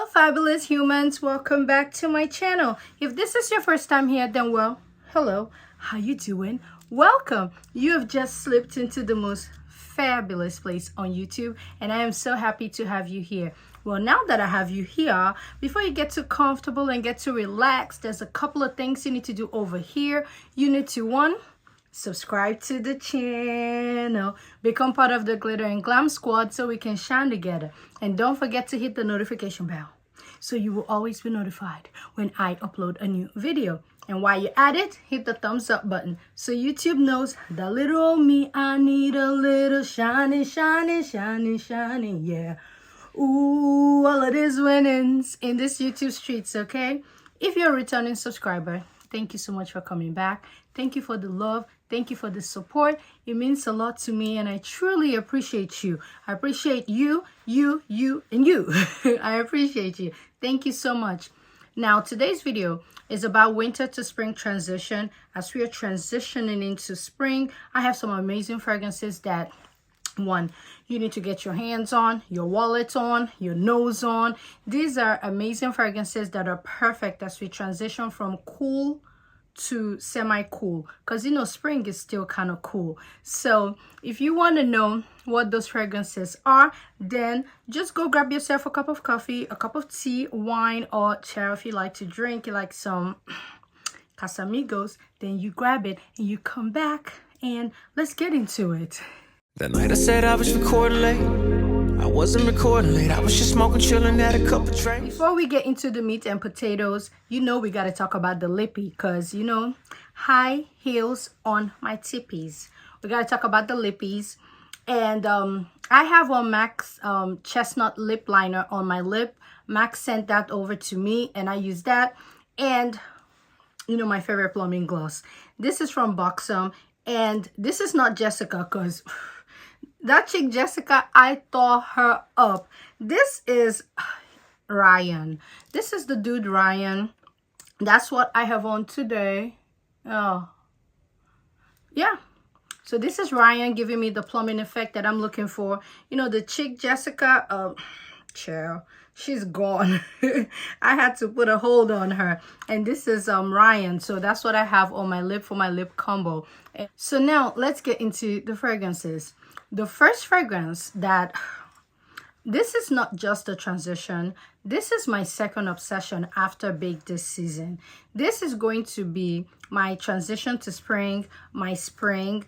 Hello fabulous humans, welcome back to my channel. If this is your first time here, then well, hello, how you doing? Welcome. You have just slipped into the most fabulous place on YouTube, and I am so happy to have you here. Well, now that I have you here, before you get too comfortable and get too relaxed, there's a couple of things you need to do over here. You need to, one, subscribe to the channel, become part of the glitter and glam squad so we can shine together, and don't forget to hit the notification bell so you will always be notified when I upload a new video. And while you're at it, hit the thumbs up button so YouTube knows that little old me, I need a little shiny, shiny, shiny, shiny, yeah. Ooh, all of these winnings in this YouTube streets, okay? If you're a returning subscriber, thank you so much for coming back. Thank you for the love. Thank you for the support. It means a lot to me, and I truly appreciate you. I appreciate you, and you. I appreciate you. Thank you so much. Now, today's video is about winter to spring transition. As we are transitioning into spring, I have some amazing fragrances that, one, you need to get your hands on, your wallet on, your nose on. These are amazing fragrances that are perfect as we transition from cool to semi-cool, because you know spring is still kind of cool. So if you want to know what those fragrances are, then just go grab yourself a cup of coffee, a cup of tea, wine, or chair if you like to drink. You like some Casamigos, then you grab it and you come back and let's get into it. That night I said I was recording late. I wasn't recording late. I was just smoking, chilling at a couple drinks. Before we get into the meat and potatoes, you know we got to talk about the lippy, because you know, high heels on my tippies. We got to talk about the lippies. And I have a Max chestnut lip liner on my lip. Max sent that over to me and I use that. And you know, my favorite plumbing gloss. This is from Buxom, and this is not Jessica, because that chick Jessica, I tore her up. This is Ryan. This is the dude Ryan. That's what I have on today. Oh, yeah. So this is Ryan giving me the plumbing effect that I'm looking for. You know, the chick Jessica, child, she's gone. I had to put a hold on her. And this is Ryan. So that's what I have on my lip for my lip combo. So now let's get into the fragrances. The first fragrance that, this is not just a transition. This is my second obsession after Bake this season. This is going to be my transition to spring. My spring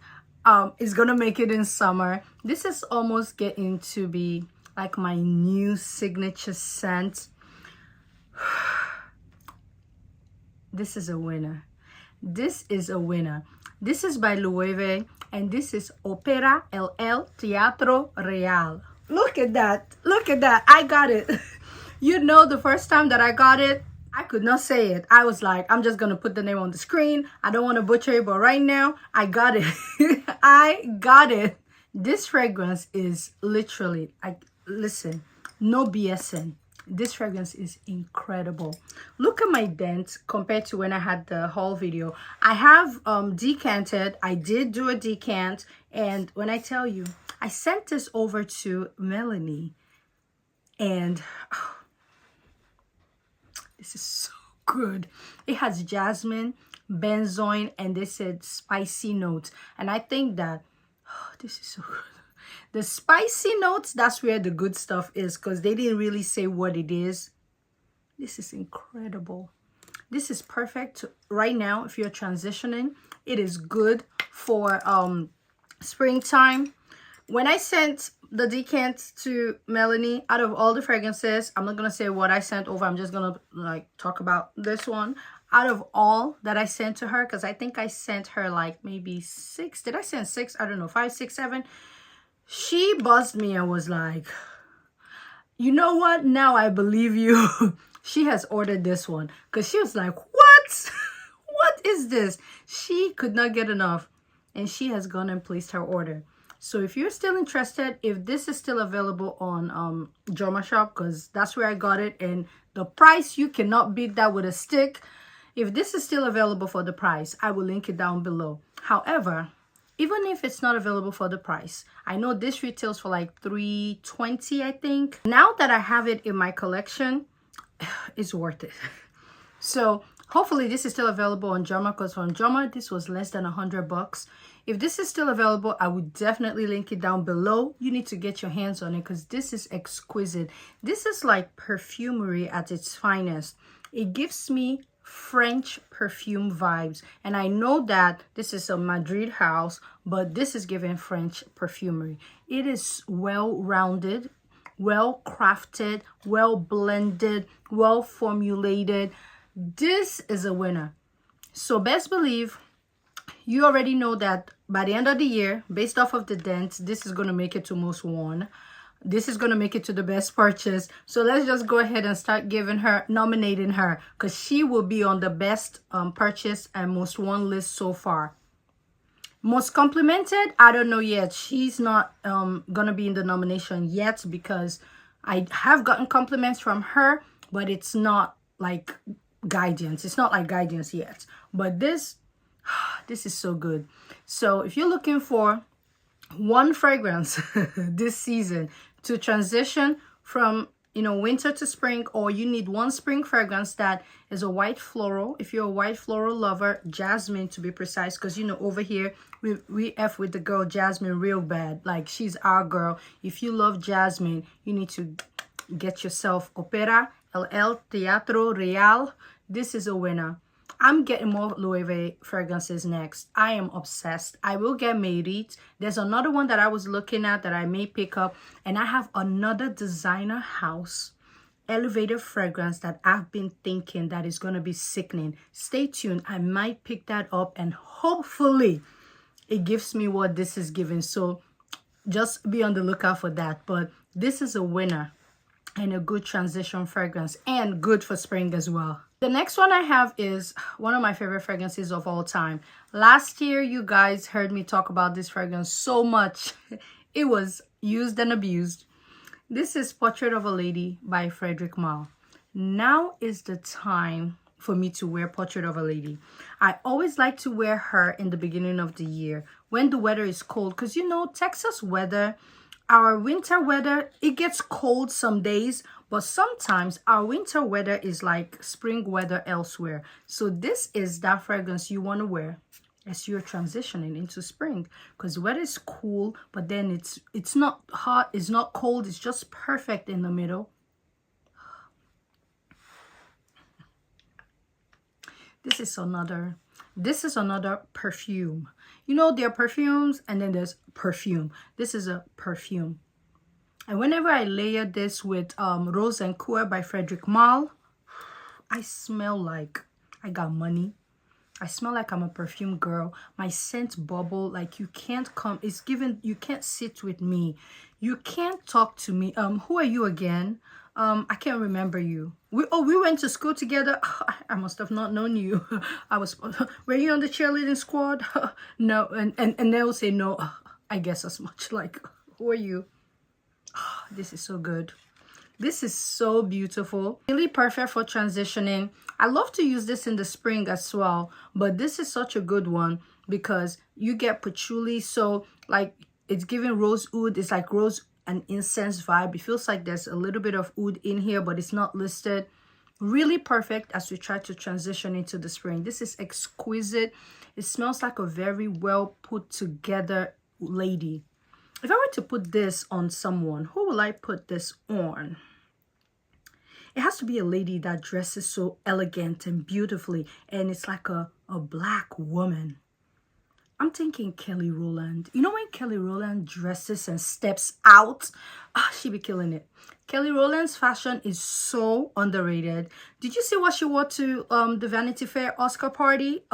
is going to make it in summer. This is almost getting to be like my new signature scent. This is a winner. This is a winner. This is by Loewe, and this is Opera LL Teatro Real. Look at that. Look at that. I got it. You know, the first time that I got it, I could not say it. I was like, I'm just going to put the name on the screen. I don't want to butcher it, but right now, I got it. I got it. This fragrance is literally, listen, no BSing. This fragrance is incredible. Look at my dent compared to when I had the haul video. I have decanted. I did do a decant, and when I tell you, I sent this over to Melanie, and oh, this is so good. It has jasmine, benzoin, and they said spicy notes, and I think that this is so good. The spicy notes, that's where the good stuff is, because they didn't really say what it is. This is incredible. This is perfect right now if you're transitioning. It is good for springtime. When I sent the decant to Melanie, out of all the fragrances, I'm not going to say what I sent over. I'm just going to like talk about this one. Out of all that I sent to her, because I think I sent her like maybe 6. Did I send 6? I don't know, 5, 6, 7. She buzzed me and was like, you know what? Now I believe you. She has ordered this one, because she was like, what? What is this? She could not get enough, and she has gone and placed her order. So if you're still interested, if this is still available on Joma Shop, because that's where I got it, and the price, you cannot beat that with a stick. If this is still available for the price, I will link it down below. However, even if it's not available for the price, I know this retails for like $3.20, I think. Now that I have it in my collection, it's worth it. So hopefully this is still available on Joma, because on Joma this was less than $100. If this is still available, I would definitely link it down below. You need to get your hands on it because this is exquisite. This is like perfumery at its finest. It gives me French perfume vibes, and I know that this is a Madrid house, but this is giving French perfumery. It is well rounded, well crafted, well blended, well formulated. This is a winner. So best believe you already know that by the end of the year, based off of the dents, this is going to make it to most worn. This is going to make it to the best purchase. So let's just go ahead and start nominating her, because she will be on the best purchase and most worn list so far. Most complimented, I don't know yet. She's not going to be in the nomination yet, because I have gotten compliments from her, but it's not like guidance. It's not like guidance yet. But this is so good. So if you're looking for one fragrance this season to transition from, you know, winter to spring, or you need one spring fragrance that is a white floral. If you're a white floral lover, jasmine to be precise, because, you know, over here we F with the girl Jasmine real bad. Like, she's our girl. If you love jasmine, you need to get yourself Opera LL Teatro Real. This is a winner. I'm getting more Loewe fragrances next. I am obsessed. I will get Merit. There's another one that I was looking at that I may pick up. And I have another designer house elevator fragrance that I've been thinking that is going to be sickening. Stay tuned. I might pick that up, and hopefully it gives me what this is giving. So just be on the lookout for that. But this is a winner and a good transition fragrance, and good for spring as well. The next one I have is one of my favorite fragrances of all time. Last year, you guys heard me talk about this fragrance so much. It was used and abused. This is Portrait of a Lady by Frederic Malle. Now is the time for me to wear Portrait of a Lady. I always like to wear her in the beginning of the year when the weather is cold, because, you know, Texas weather, our winter weather, it gets cold some days, but sometimes our winter weather is like spring weather elsewhere. So this is that fragrance you want to wear as you're transitioning into spring, because the weather is cool, but then it's not hot, it's not cold, it's just perfect in the middle. This is another perfume. You know, there are perfumes and then there's perfume. This is a perfume. And whenever I layer this with Rose and Coeur by Frederic Malle, I smell like I got money. I smell like I'm a perfume girl. My scent bubble, like you can't come. It's given, you can't sit with me. You can't talk to me. Who are you again? I can't remember you. We went to school together. I must have not known you. Were you on the cheerleading squad? No, and they'll say no. I guess as much. Like, who are you? This is so good. This is so beautiful. Really perfect for transitioning. I love to use this in the spring as well, but this is such a good one because you get patchouli. So like it's giving rose oud. It's like rose and incense vibe. It feels like there's a little bit of oud in here, but it's not listed. Really perfect as we try to transition into the spring. This is exquisite. It smells like a very well put together lady. If I were to put this on someone, who will I put this on? It has to be a lady that dresses so elegant and beautifully, and it's like a black woman. I'm thinking Kelly Rowland. You know when Kelly Rowland dresses and steps out? She be killing it. Kelly Rowland's fashion is so underrated. Did you see what she wore to the Vanity Fair Oscar party?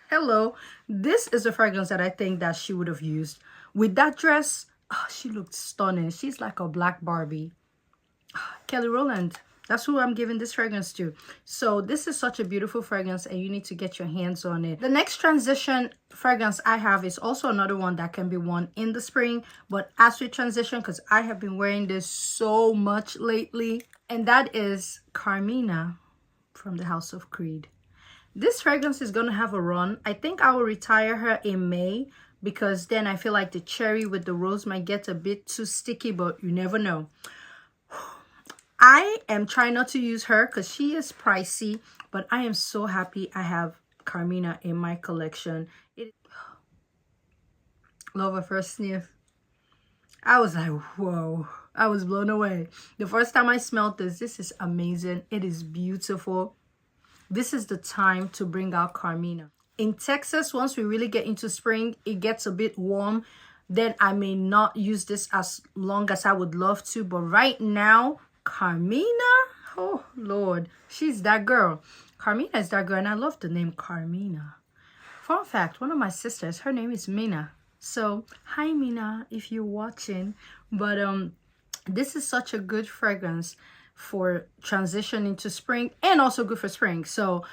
Hello. This is a fragrance that I think that she would have used. With that dress, she looked stunning. She's like a black Barbie. Kelly Rowland. That's who I'm giving this fragrance to. So this is such a beautiful fragrance and you need to get your hands on it. The next transition fragrance I have is also another one that can be worn in the spring. But as we transition, because I have been wearing this so much lately. And that is Carmina from the House of Creed. This fragrance is going to have a run. I think I will retire her in May, because then I feel like the cherry with the rose might get a bit too sticky, but you never know. I am trying not to use her because she is pricey, but I am so happy I have Carmina in my collection. Love her first sniff. I was like, whoa. I was blown away. The first time I smelled this is amazing. It is beautiful. This is the time to bring out Carmina. In Texas, once we really get into spring, it gets a bit warm. Then I may not use this as long as I would love to. But right now, Carmina, oh Lord, she's that girl. Carmina is that girl, and I love the name Carmina. Fun fact, one of my sisters, her name is Mina. So, hi Mina, if you're watching. But this is such a good fragrance for transitioning to spring, and also good for spring. So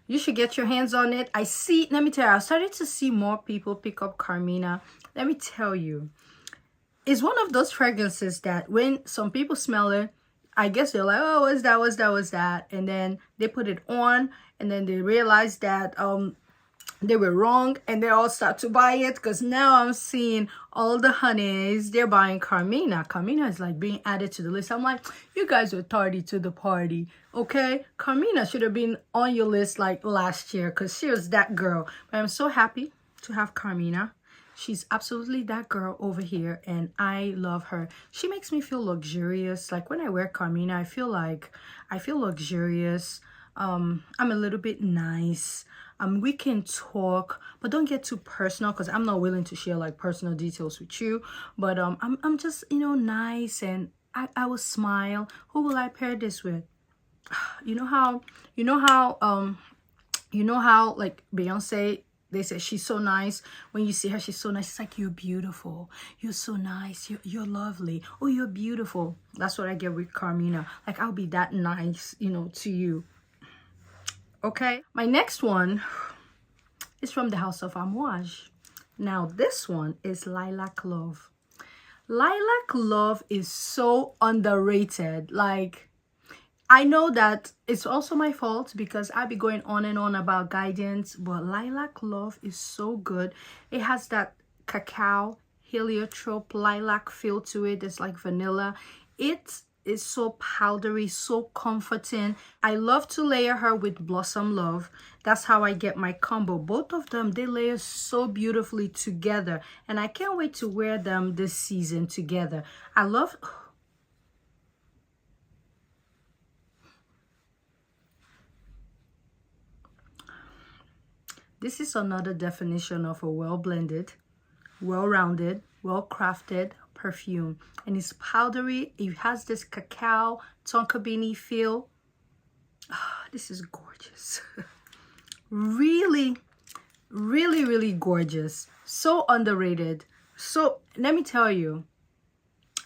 you should get your hands on it. Let me tell you, I started to see more people pick up Carmina. Let me tell you, it's one of those fragrances that when some people smell it, I guess they're like, oh, what's that? And then they put it on, and then they realize that they were wrong, and they all start to buy it, because now I'm seeing all the honeys, they're buying Carmina. Carmina is like being added to the list. I'm like, you guys are tardy to the party, okay? Carmina should have been on your list like last year, because she was that girl. But I'm so happy to have Carmina. She's absolutely that girl over here, and I love her. She makes me feel luxurious. Like when I wear Carmina, I feel luxurious. I'm a little bit nice. We can talk, but don't get too personal, because I'm not willing to share like personal details with you. But I'm just, you know, nice, and I will smile. Who will I pair this with? You know how like Beyonce, they say she's so nice. When you see her, she's so nice. It's like, you're beautiful. You're so nice. You're lovely. Oh, you're beautiful. That's what I get with Carmina. Like, I'll be that nice, you know, to you. Okay, my next one is from the House of Almas. Now, this one is Lilac Love. Lilac Love is so underrated. Like, I know that it's also my fault, because I'll be going on and on about guidance, but Lilac Love is so good. It has that cacao, heliotrope, lilac feel to it. It's like vanilla. It is so powdery, so comforting. I love to layer her with Blossom Love. That's how I get my combo. Both of them, they layer so beautifully together, and I can't wait to wear them this season together. I love... This is another definition of a well-blended, well-rounded, well-crafted perfume, and it's powdery. It has this cacao tonka beanie feel. This is gorgeous. Really, really, really gorgeous. So underrated. So let me tell you,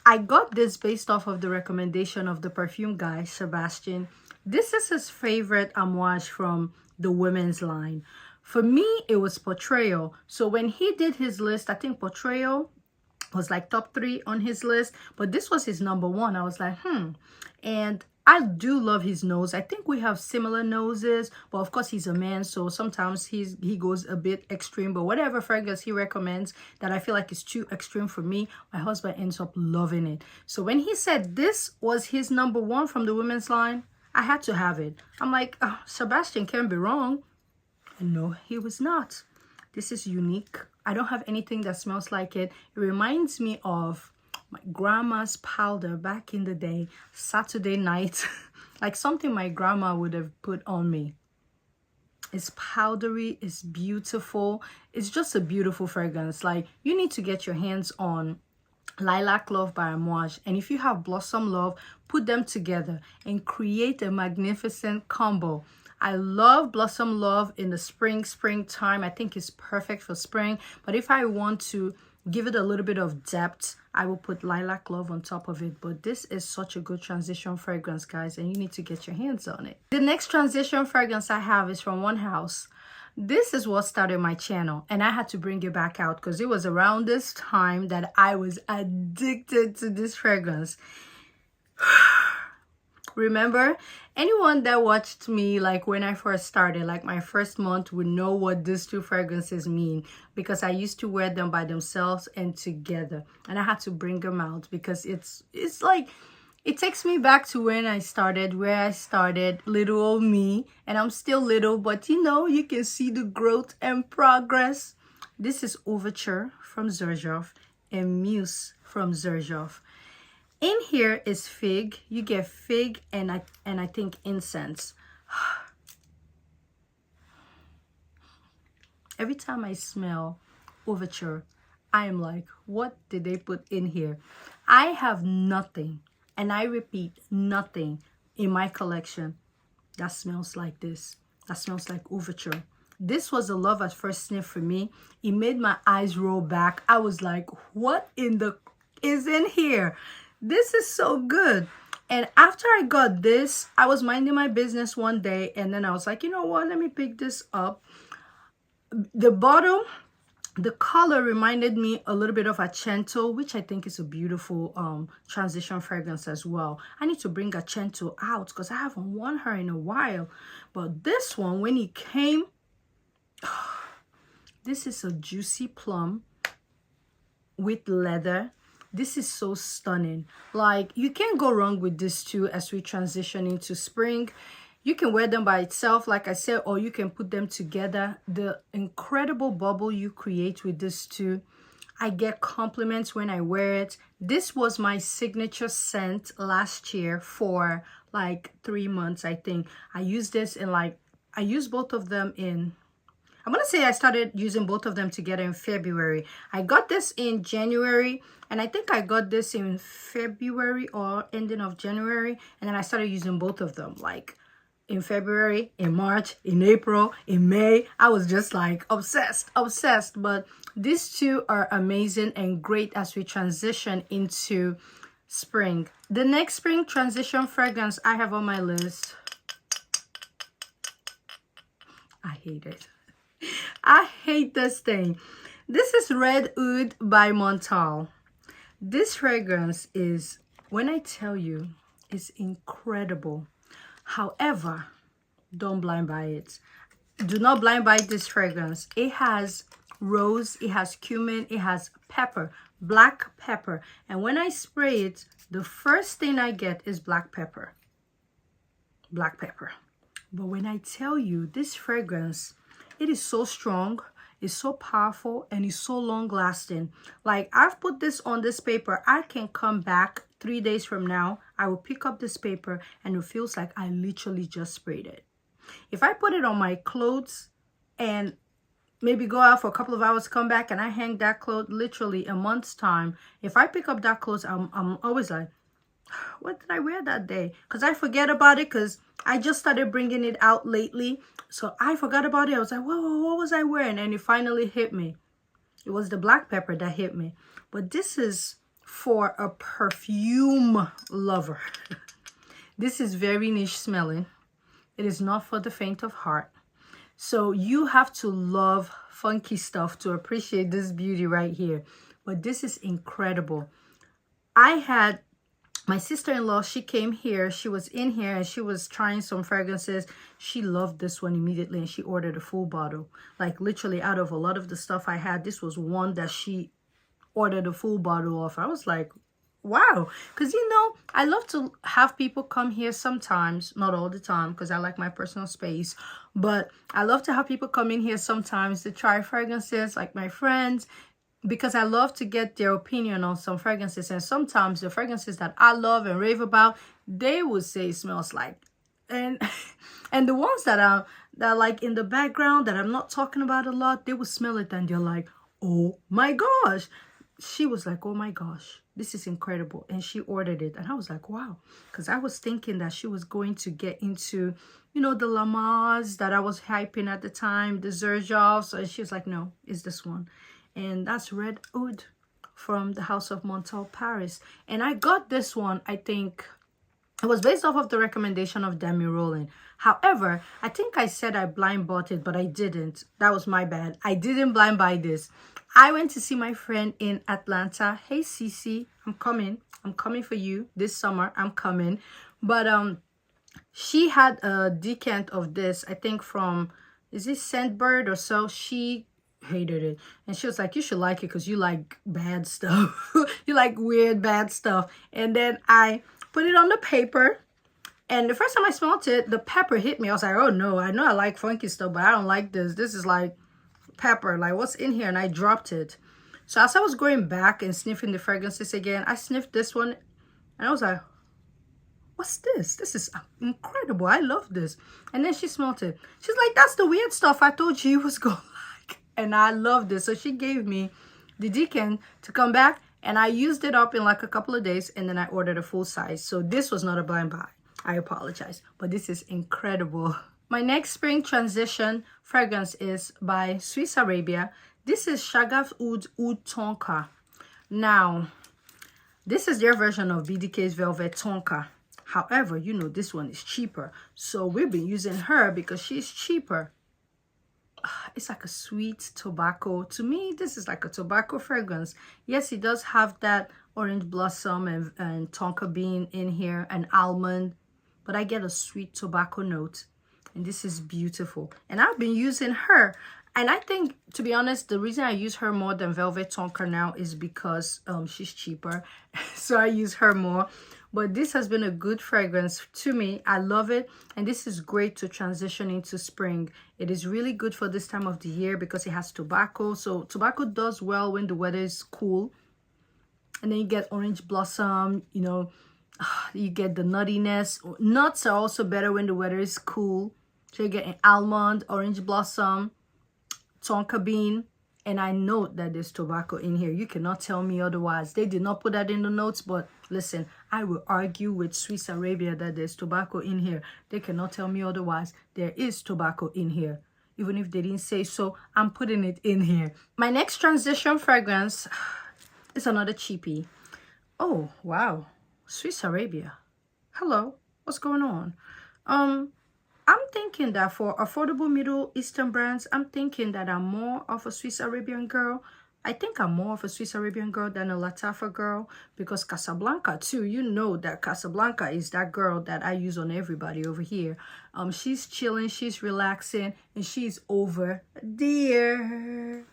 I got this based off of the recommendation of the perfume guy, Sebastian. This is his favorite amouage from the women's line. For me, it was Portrayal. So when he did his list, I think Portrayal was like top 3 on his list, but this was his number 1. I was like, and I do love his nose. I think we have similar noses, but of course he's a man, so sometimes he goes a bit extreme. But whatever fragrance he recommends that I feel like is too extreme for me, my husband ends up loving it. So when he said this was his number 1 from the women's line, I had to have it. I'm like, oh, Sebastian can't be wrong. And no, he was not. This is unique. I don't have anything that smells like it. It reminds me of my grandma's powder back in the day, Saturday night. Like something my grandma would have put on me. It's powdery, it's beautiful. It's just a beautiful fragrance. Like, you need to get your hands on Lilac Love by Amouage, and if you have Blossom Love, put them together and create a magnificent combo. I love Blossom Love in the springtime. I think it's perfect for spring, but if I want to give it a little bit of depth, I will put Lilac Love on top of it. But this is such a good transition fragrance, guys, and you need to get your hands on it. The next transition fragrance I have is from One House. This is what started my channel, and I had to bring it back out because it was around this time that I was addicted to this fragrance. Remember, anyone that watched me like when I first started, like my first month, would know what these two fragrances mean, because I used to wear them by themselves and together, and I had to bring them out because it's like, It takes me back to when I started, where I started, little old me, and I'm still little, but you know, you can see the growth and progress. This is Overture from Xerjoff and Muse from Xerjoff. In here is fig. You get fig and I think incense. Every time I smell Overture, I am like, what did they put in here? I have nothing, and I repeat, nothing in my collection that smells like this. That smells like Overture. This was a love at first sniff for me. It made my eyes roll back. I was like, what in the is in here? This is so good. And after I got this, I was minding my business one day, and then I was like, you know what? Let me pick this up. The bottle, the color reminded me a little bit of Accento, which I think is a beautiful transition fragrance as well. I need to bring Accento out because I haven't worn her in a while. But this one, when it came, this is a juicy plum with leather. This is so stunning. Like, you can't go wrong with this too as we transition into spring. You can wear them by itself, like I said, or you can put them together. The incredible bubble you create with this too. I get compliments when I wear it. This was my signature scent last year for like 3 months, I think. I used this in I used both of them in, I'm going to say I started using both of them together in February. I got this in January, and I think I got this in February or ending of January. And then I started using both of them, like in February, in March, in April, in May. I was just like obsessed. But these two are amazing and great as we transition into spring. The next spring transition fragrance I have on my list, I hate it. I hate this thing. This is Red Oud by Montal. This fragrance is, when I tell you, it's incredible. However, don't blind buy it. Do not blind buy this fragrance. It has rose, it has cumin, it has pepper, black pepper. And when I spray it, the first thing I get is black pepper. Black pepper. But when I tell you this fragrance, it is so strong, it's so powerful, and it's so long lasting. Like, I've put this on this paper. I can come back 3 days from now. I will pick up this paper and it feels like I literally just sprayed it. If I put it on my clothes and maybe go out for a couple of hours, come back and I hang that clothes literally a month's time, if I pick up that clothes, I'm always like, what did I wear that day? Because I forget about it, because I just started bringing it out lately. So I forgot about it. I was like, whoa, what was I wearing? And it finally hit me. It was the black pepper that hit me. But this is for a perfume lover. This is very niche smelling. It is not for the faint of heart. So you have to love funky stuff to appreciate this beauty right here. But this is incredible. I had my sister-in-law, she came here, she was in here and she was trying some fragrances. She loved this one immediately and she ordered a full bottle. Like, literally, out of a lot of the stuff I had, this was one that she ordered a full bottle of. I was like, wow. Because, you know, I love to have people come here sometimes, not all the time, because I like my personal space. But I love to have people come in here sometimes to try fragrances, like my friends, because I love to get their opinion on some fragrances. And sometimes the fragrances that I love and rave about, they would say it smells like. And the ones that are like in the background that I'm not talking about a lot, they would smell it and they're like, oh my gosh. She was like, oh my gosh, this is incredible. And she ordered it. And I was like, wow. Because I was thinking that she was going to get into, you know, the Almas that I was hyping at the time, the Xerjoffs. And she was like, no, it's this one. And that's Red Oud from the House of Montal, Paris. And I got this one, I think, it was based off of the recommendation of Demi Rowland. However, I think I said I blind bought it, but I didn't. That was my bad. I didn't blind buy this. I went to see my friend in Atlanta. Hey, Cece, I'm coming. I'm coming for you this summer. I'm coming. But she had a decant of this, I think from, is it Scentbird or so? She hated it. And she was like, you should like it because you like bad stuff. You like weird, bad stuff. And then I put it on the paper. And the first time I smelled it, the pepper hit me. I was like, oh no, I know I like funky stuff, but I don't like this. This is like pepper, like what's in here? And I dropped it. So as I was going back and sniffing the fragrances again, I sniffed this one and I was like, what's this? This is incredible. I love this. And then she smelled it. She's like, that's the weird stuff I told you you was gonna like. And I love this. So she gave me the decan to come back, and I used it up in like a couple of days, and then I ordered a full size. So this was not a blind buy. I apologize, but this is incredible. My next spring transition fragrance is by Swiss Arabia. This is Shagaf Oud Tonka. Now, this is their version of BDK's Velvet Tonka. However, you know, this one is cheaper. So we've been using her because she's cheaper. It's like a sweet tobacco. To me, this is like a tobacco fragrance. Yes, it does have that orange blossom and tonka bean in here and almond, but I get a sweet tobacco note. And this is beautiful. And I've been using her. And I think, to be honest, the reason I use her more than Velvet Tonka now is because she's cheaper. So I use her more. But this has been a good fragrance to me. I love it. And this is great to transition into spring. It is really good for this time of the year because it has tobacco. So tobacco does well when the weather is cool. And then you get orange blossom, you know, you get the nuttiness. Nuts are also better when the weather is cool. So you get an almond, orange blossom, tonka bean. And I note that there's tobacco in here. You cannot tell me otherwise. They did not put that in the notes, but listen, I will argue with Swiss Arabia that there's tobacco in here. They cannot tell me otherwise. There is tobacco in here. Even if they didn't say so, I'm putting it in here. My next transition fragrance is another cheapie. Oh, wow. Swiss Arabia. Hello. What's going on? I'm thinking that for affordable Middle Eastern brands, I'm thinking that I'm more of a Swiss Arabian girl. I think I'm more of a Swiss Arabian girl than a Latafa girl, because Casablanca too, you know that Casablanca is that girl that I use on everybody over here. She's chilling, she's relaxing, and she's over there.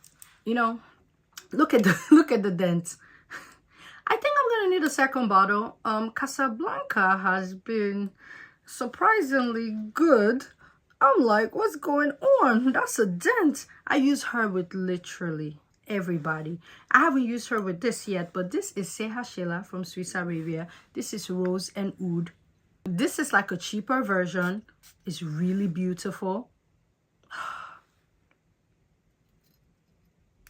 You know, look at the dent. I think I'm gonna need a second bottle. Casablanca has been surprisingly good. I'm like, what's going on? That's a dent. I use her with literally everybody. I haven't used her with this yet, but this is Seha Shela from Swiss Arabia. This is Rose and Oud. This is like a cheaper version. It's really beautiful.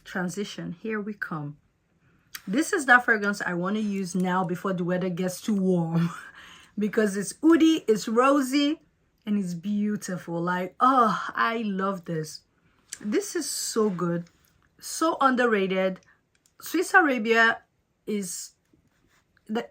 Transition, here we come. This is that fragrance I want to use now before the weather gets too warm. Because it's oody, it's rosy, and it's beautiful. Like, oh, I love this. This is so good. So underrated. Swiss Arabia is,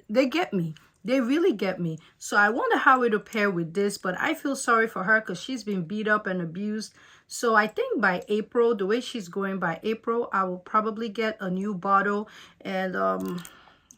they get me. They really get me. So I wonder how it'll pair with this, but I feel sorry for her because she's been beat up and abused. So I think by April, the way she's going, by April, I will probably get a new bottle. And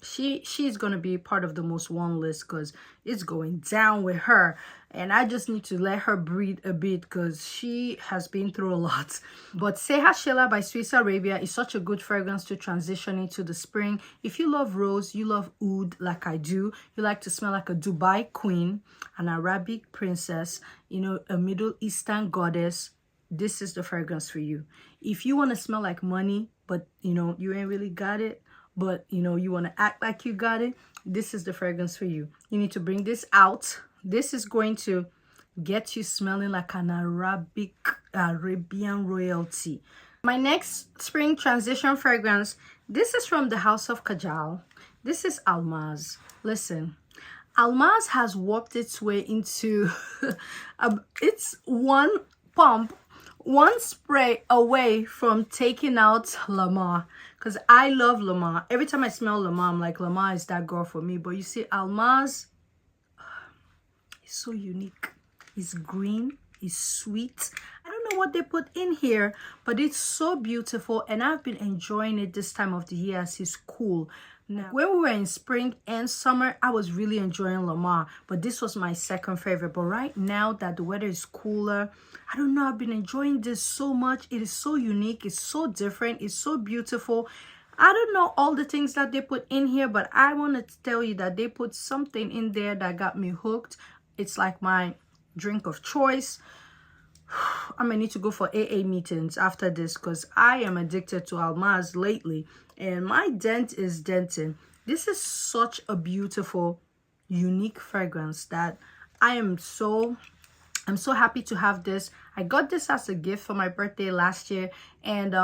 she's gonna be part of the most worn list because it's going down with her, and I just need to let her breathe a bit because she has been through a lot. But Seha Shela by Swiss Arabia is such a good fragrance to transition into the spring. If you love rose, you love oud like I do, you like to smell like a Dubai queen, an Arabic princess, you know, a Middle Eastern goddess, this is the fragrance for you. If you want to smell like money, but you know, you ain't really got it, but you know, you want to act like you got it, this is the fragrance for you. You need to bring this out. This is going to get you smelling like an Arabian royalty. My next spring transition fragrance, this is from the House of Kajal. This is Almas. Listen, Almas has warped its way into it's one pump, one spray away from taking out Lamar, because I love Lamar. Every time I smell Lamar, I'm like, Lamar is that girl for me. But you see, Almas is so unique. It's green, it's sweet. I don't know what they put in here, but it's so beautiful, and I've been enjoying it this time of the year as it's cool. Now, when we were in spring and summer, I was really enjoying Lamar, but this was my second favorite. But right now that the weather is cooler, I don't know, I've been enjoying this so much. It is so unique, it's so different, it's so beautiful. I don't know all the things that they put in here, but I want to tell you that they put something in there that got me hooked. It's like my drink of choice. I may need to go for AA meetings after this because I am addicted to Almas lately and my dent is denting. This is such a beautiful, unique fragrance that I'm so happy to have this. I got this as a gift for my birthday last year, and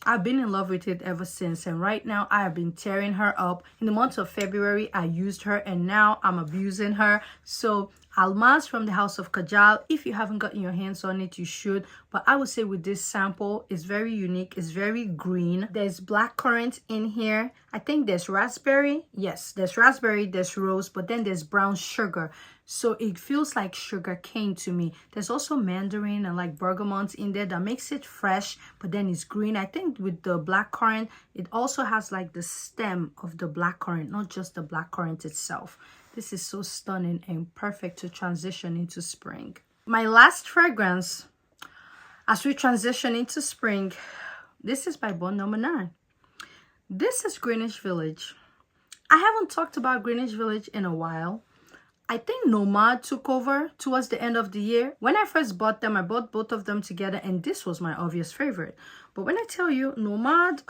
I've been in love with it ever since. And right now I have been tearing her up. In the month of February I used her, and now I'm abusing her. So Almas from the House of Kajal, if you haven't gotten your hands on it, you should. But I would say with this sample, it's very unique. It's very green. There's blackcurrant in here. I think there's raspberry. Yes, there's raspberry, there's rose, but then there's brown sugar. So it feels like sugar cane to me. There's also mandarin and like bergamot in there that makes it fresh, but then it's green. I think with the blackcurrant, it also has like the stem of the blackcurrant, not just the blackcurrant itself. This is so stunning and perfect to transition into spring. My last fragrance, as we transition into spring, this is by Bon Number 9. This is Greenwich Village. I haven't talked about Greenwich Village in a while. I think Nomad took over towards the end of the year. When I first bought them, I bought both of them together, and this was my obvious favorite. But when I tell you, Nomad,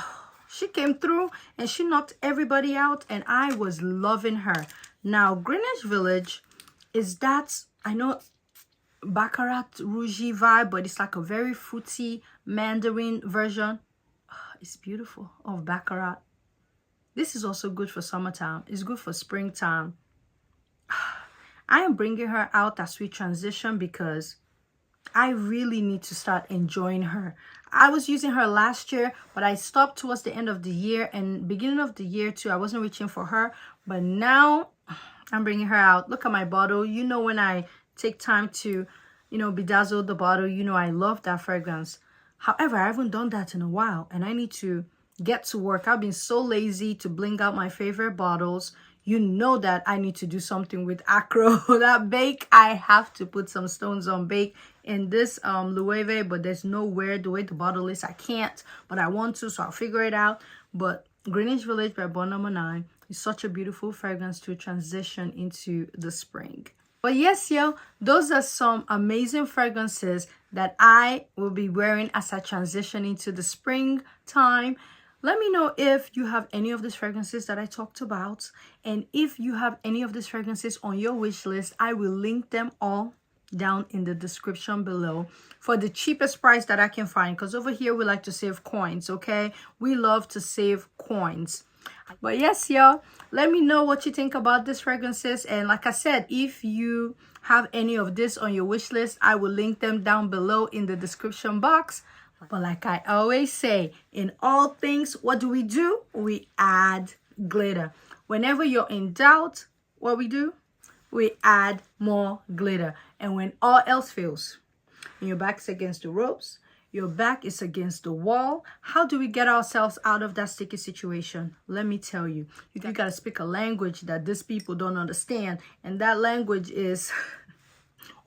she came through and she knocked everybody out, and I was loving her. Now, Greenwich Village is that, I know, Baccarat Rouge vibe, but it's like a very fruity mandarin version. It's beautiful, of Baccarat. This is also good for summertime. It's good for springtime. I am bringing her out as we transition because I really need to start enjoying her. I was using her last year, but I stopped towards the end of the year, and beginning of the year too, I wasn't reaching for her. But now I'm bringing her out. Look at my bottle. You know, when I take time to, bedazzle the bottle, I love that fragrance. However, I haven't done that in a while, and I need to get to work. I've been so lazy to bling out my favorite bottles. You know that I need to do something with acro. That bake, I have to put some stones on bake in this Loewe, but there's nowhere. The way the bottle is, I can't, but I want to, so I'll figure it out. But Greenwich Village by Bon Number 9 is such a beautiful fragrance to transition into the spring. But yes, yo, those are some amazing fragrances that I will be wearing as I transition into the springtime. Let me know if you have any of these fragrances that I talked about. And if you have any of these fragrances on your wish list, I will link them all down in the description below for the cheapest price that I can find. Because over here, we like to save coins, okay? We love to save coins. But yes, y'all, let me know what you think about these fragrances. And like I said, if you have any of this on your wish list, I will link them down below in the description box. But like I always say, in all things, what do? We add glitter. Whenever you're in doubt, what we do? We add more glitter. And when all else fails, and your back's against the ropes, your back is against the wall, how do we get ourselves out of that sticky situation? Let me tell you, you got to speak a language that these people don't understand. And that language is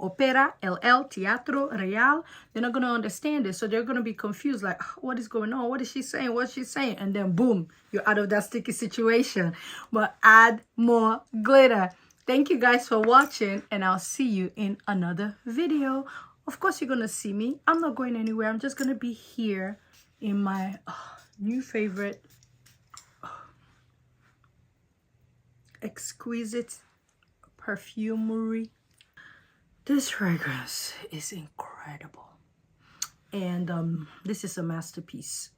Opera, LL, Teatro, Real. They're not going to understand it. So they're going to be confused, like, what is going on? What is she saying? What's she saying? And then boom, you're out of that sticky situation. But add more glitter. Thank you guys for watching, and I'll see you in another video. Of course, you're going to see me. I'm not going anywhere. I'm just going to be here in my new favorite exquisite perfumery. This fragrance is incredible, and this is a masterpiece.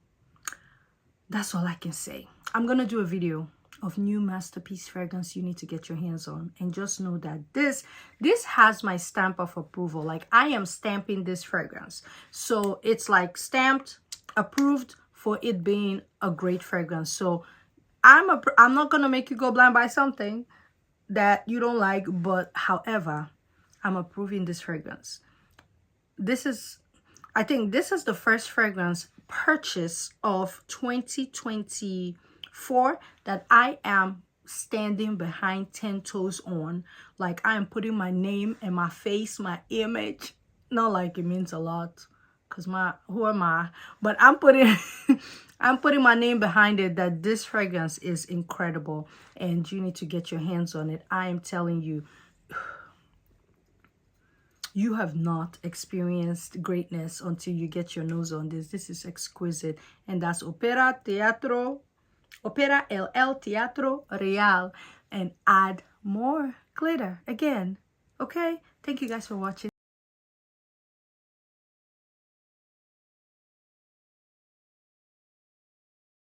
That's all I can say. I'm gonna do a video of new masterpiece fragrance you need to get your hands on, and just know that this has my stamp of approval. Like, I am stamping this fragrance, so it's like stamped, approved for it being a great fragrance. So I'm not gonna make you go blind by something that you don't like, but however, I'm approving this fragrance. I think this is the first fragrance purchase of 2024 that I am standing behind 10 toes on. Like, I am putting my name and my face, my image. Not like it means a lot. because who am I? But I'm putting I'm putting my name behind it that this fragrance is incredible and you need to get your hands on it. I am telling you, you have not experienced greatness until you get your nose on this. This is exquisite. And that's Opera LL Teatro Real. And add more glitter again. Okay? Thank you guys for watching.